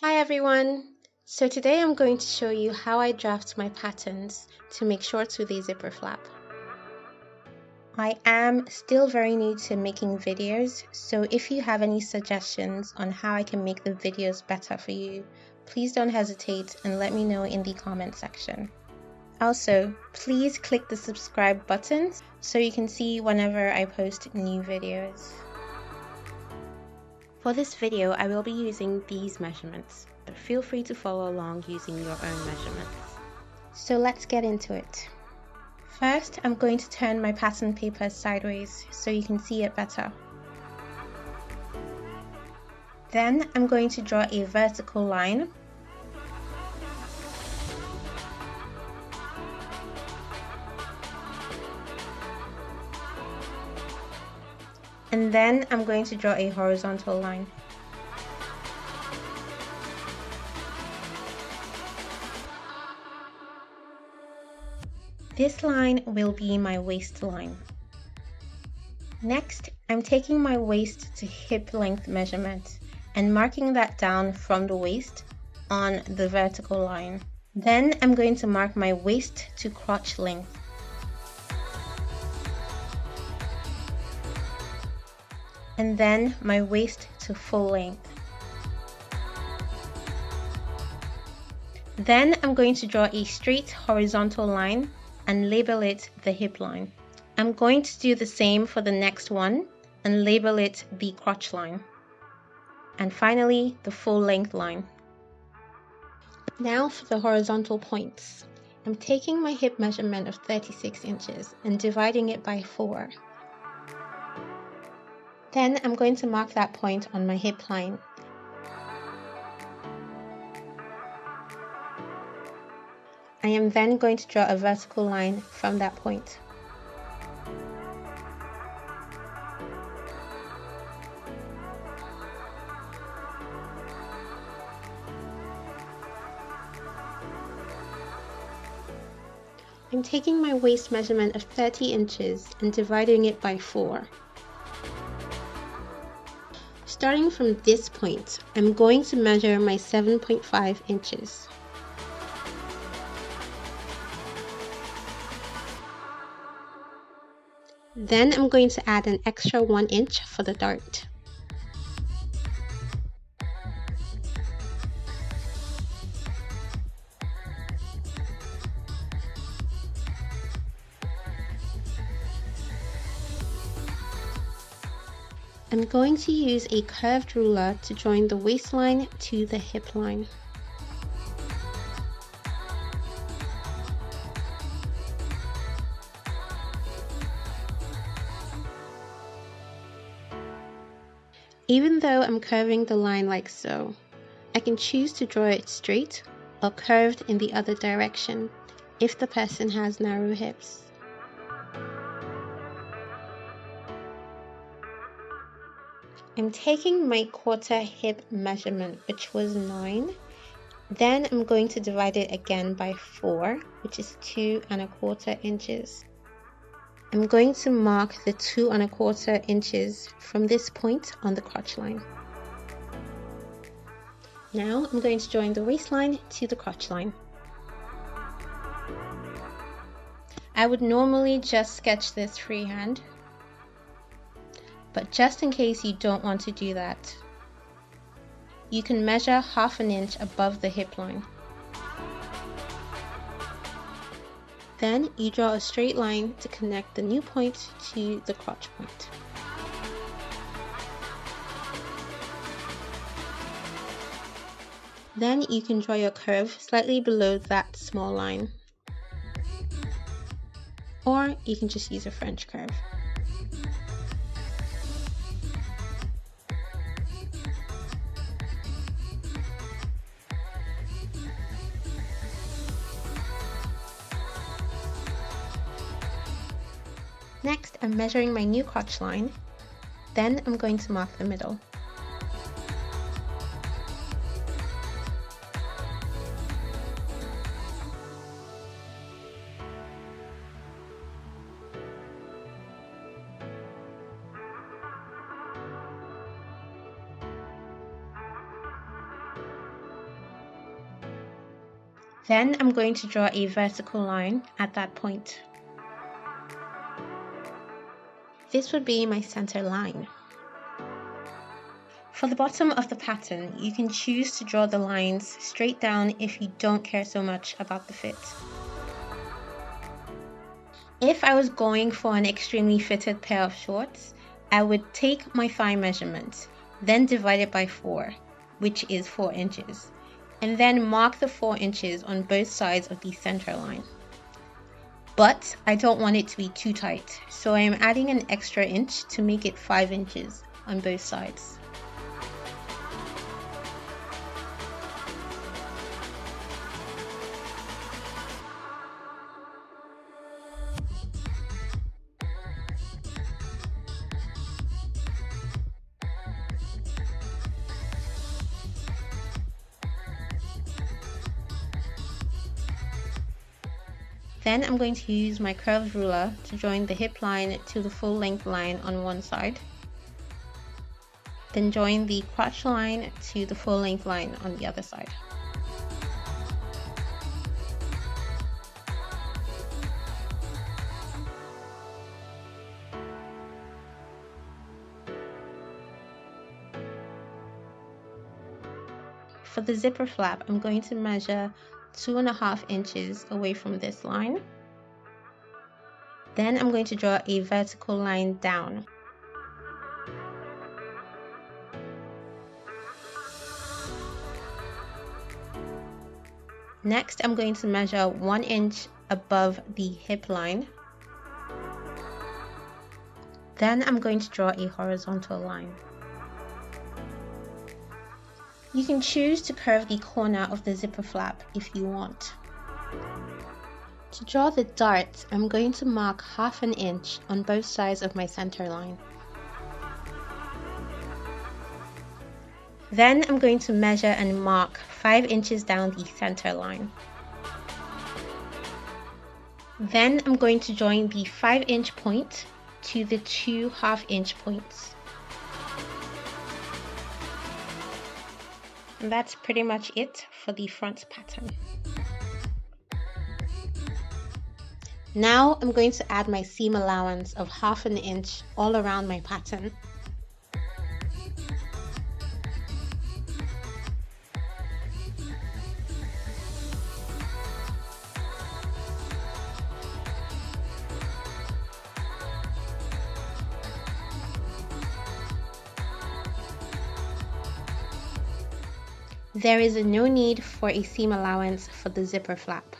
Hi everyone! So today I'm going to show you how I draft my patterns to make shorts with a zipper flap. I am still very new to making videos, so if you have any suggestions on how I can make the videos better for you, please don't hesitate and let me know in the comment section. Also, please click the subscribe button so you can see whenever I post new videos. For this video, I will be using these measurements, but feel free to follow along using your own measurements. So let's get into it. First, I'm going to turn my pattern paper sideways so you can see it better. Then I'm going to draw a vertical line. And then I'm going to draw a horizontal line. This line will be my waistline. Next, I'm taking my waist to hip length measurement and marking that down from the waist on the vertical line. Then I'm going to mark my waist to crotch length. And then my waist to full length. Then I'm going to draw a straight horizontal line and label it the hip line. I'm going to do the same for the next one and label it the crotch line. And finally, the full length line. Now for the horizontal points. I'm taking my hip measurement of 36 inches and dividing it by 4. Then I'm going to mark that point on my hip line. I am then going to draw a vertical line from that point. I'm taking my waist measurement of 30 inches and dividing it by 4. Starting from this point, I'm going to measure my 7.5 inches. Then I'm going to add an extra 1 inch for the dart. I'm going to use a curved ruler to join the waistline to the hip line. Even though I'm curving the line like so, I can choose to draw it straight or curved in the other direction if the person has narrow hips. I'm taking my quarter hip measurement, which was 9. Then I'm going to divide it again by 4, which is 2¼ inches. I'm going to mark the 2¼ inches from this point on the crotch line. Now I'm going to join the waistline to the crotch line. I would normally just sketch this freehand, but just in case you don't want to do that, you can measure ½ inch above the hip line. Then you draw a straight line to connect the new point to the crotch point. Then you can draw your curve slightly below that small line. Or you can just use a French curve. Next, I'm measuring my new crotch line. Then I'm going to mark the middle. Then I'm going to draw a vertical line at that point. This would be my center line. For the bottom of the pattern, you can choose to draw the lines straight down if you don't care so much about the fit. If I was going for an extremely fitted pair of shorts, I would take my thigh measurement, then divide it by 4, which is 4 inches, and then mark the 4 inches on both sides of the center line. But I don't want it to be too tight, so I am adding an extra inch to make it 5 inches on both sides. Then I'm going to use my curved ruler to join the hip line to the full length line on one side. Then join the crotch line to the full length line on the other side. For the zipper flap, I'm going to measure 2.5 inches away from this line. Then I'm going to draw a vertical line down. Next, I'm going to measure 1 inch above the hip line. Then I'm going to draw a horizontal line. You can choose to curve the corner of the zipper flap if you want. To draw the dart, I'm going to mark 1/2 inch on both sides of my center line. Then I'm going to measure and mark 5 inches down the center line. Then I'm going to join the 5-inch point to the 2 1/2-inch points. And that's pretty much it for the front pattern. Now I'm going to add my seam allowance of 1/2 inch all around my pattern. There is no need for a seam allowance for the zipper flap.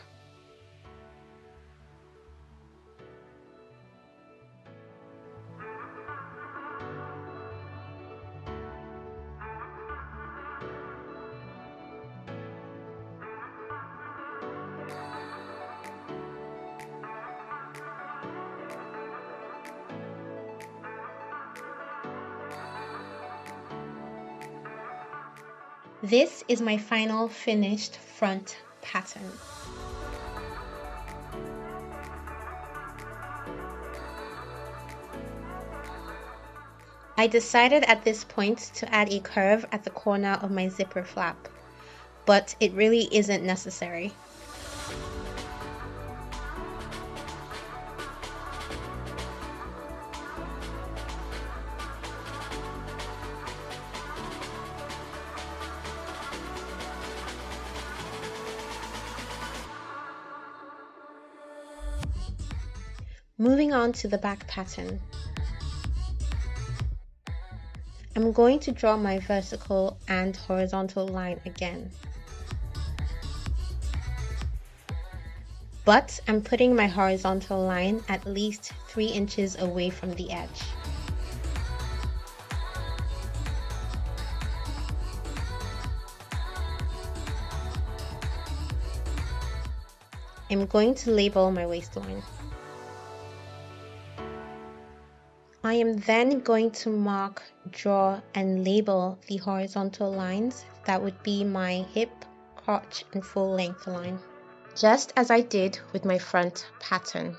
This is my final finished front pattern. I decided at this point to add a curve at the corner of my zipper flap, but it really isn't necessary. Moving on to the back pattern. I'm going to draw my vertical and horizontal line again. But I'm putting my horizontal line at least 3 inches away from the edge. I'm going to label my waistline. I am then going to mark, draw, and label the horizontal lines that would be my hip, crotch, and full length line, just as I did with my front pattern.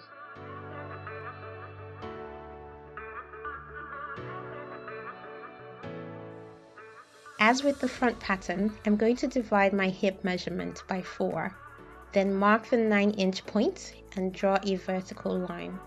As with the front pattern, I'm going to divide my hip measurement by 4, Then mark the 9-inch point and draw a vertical line.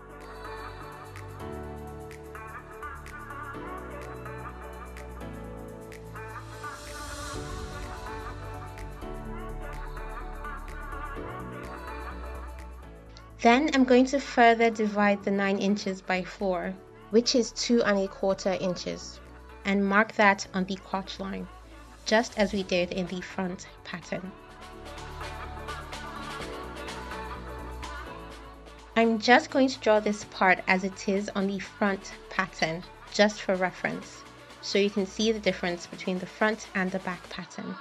Then I'm going to further divide the 9 inches by 4, which is 2¼ inches, and mark that on the crotch line, just as we did in the front pattern. I'm just going to draw this part as it is on the front pattern, just for reference, so you can see the difference between the front and the back pattern.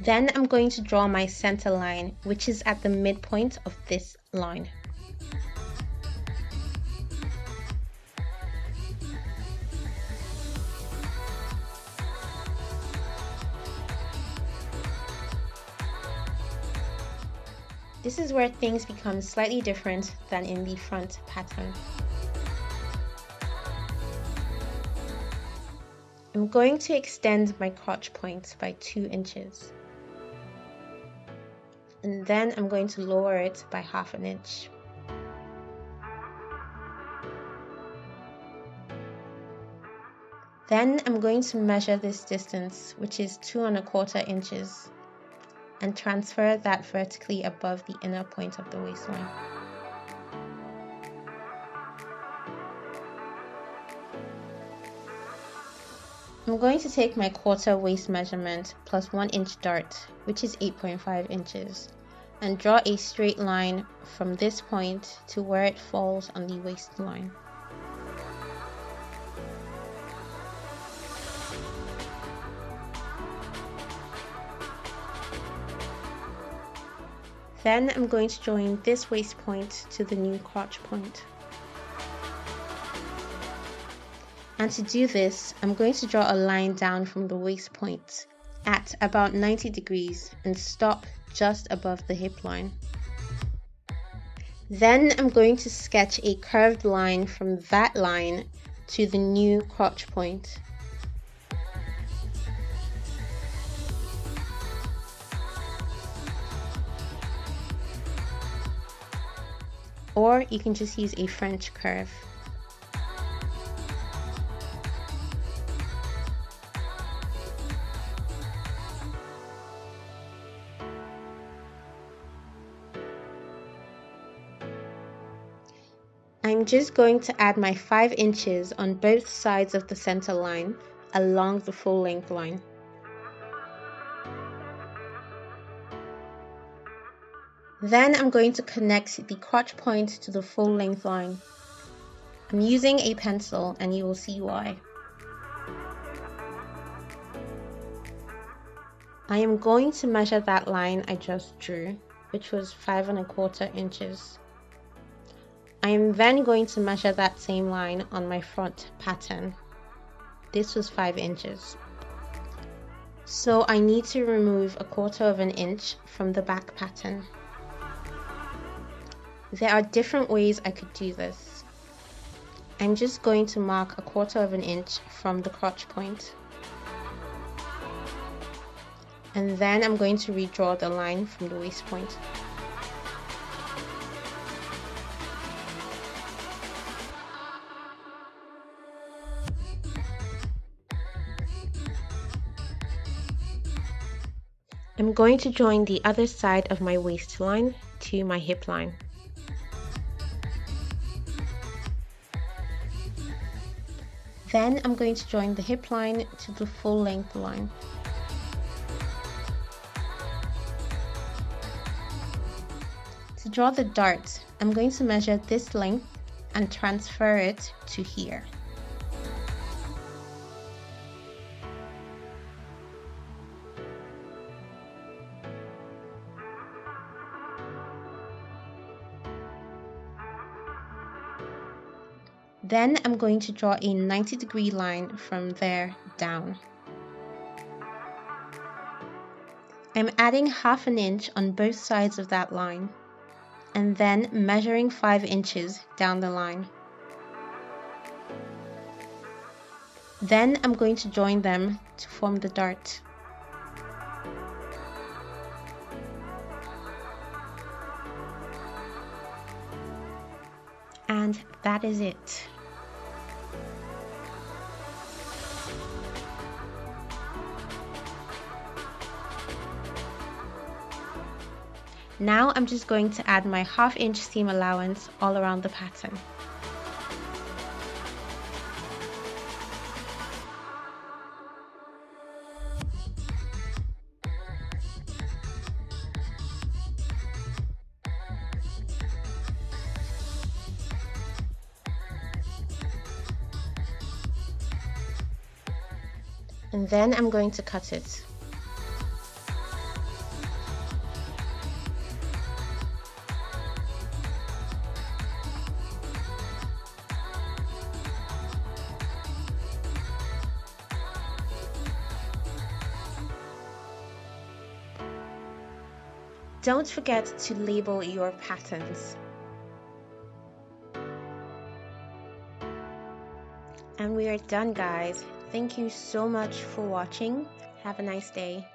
Then I'm going to draw my center line, which is at the midpoint of this line. This is where things become slightly different than in the front pattern. I'm going to extend my crotch point by 2 inches. And then I'm going to lower it by ½ inch. Then I'm going to measure this distance, which is 2¼ inches, and transfer that vertically above the inner point of the waistline. I'm going to take my quarter waist measurement plus 1 inch dart, which is 8.5 inches, and draw a straight line from this point to where it falls on the waistline. Then I'm going to join this waist point to the new crotch point. And to do this, I'm going to draw a line down from the waist point at about 90 degrees and stop just above the hip line. Then I'm going to sketch a curved line from that line to the new crotch point. Or you can just use a French curve. I'm just going to add my 5 inches on both sides of the center line along the full length line. Then I'm going to connect the crotch point to the full length line. I'm using a pencil and you will see why. I am going to measure that line I just drew, which was 5¼ inches. I am then going to measure that same line on my front pattern. This was 5 inches. So I need to remove 1/4 inch from the back pattern. There are different ways I could do this. I'm just going to mark 1/4 inch from the crotch point. And then I'm going to redraw the line from the waist point. I'm going to join the other side of my waistline to my hip line. Then I'm going to join the hip line to the full length line. To draw the dart, I'm going to measure this length and transfer it to here. Then I'm going to draw a 90-degree line from there down. I'm adding ½ inch on both sides of that line, and then measuring 5 inches down the line. Then I'm going to join them to form the dart. And that is it. Now I'm just going to add my 1/2 inch seam allowance all around the pattern. And then I'm going to cut it. Don't forget to label your patterns. And we are done, guys. Thank you so much for watching. Have a nice day.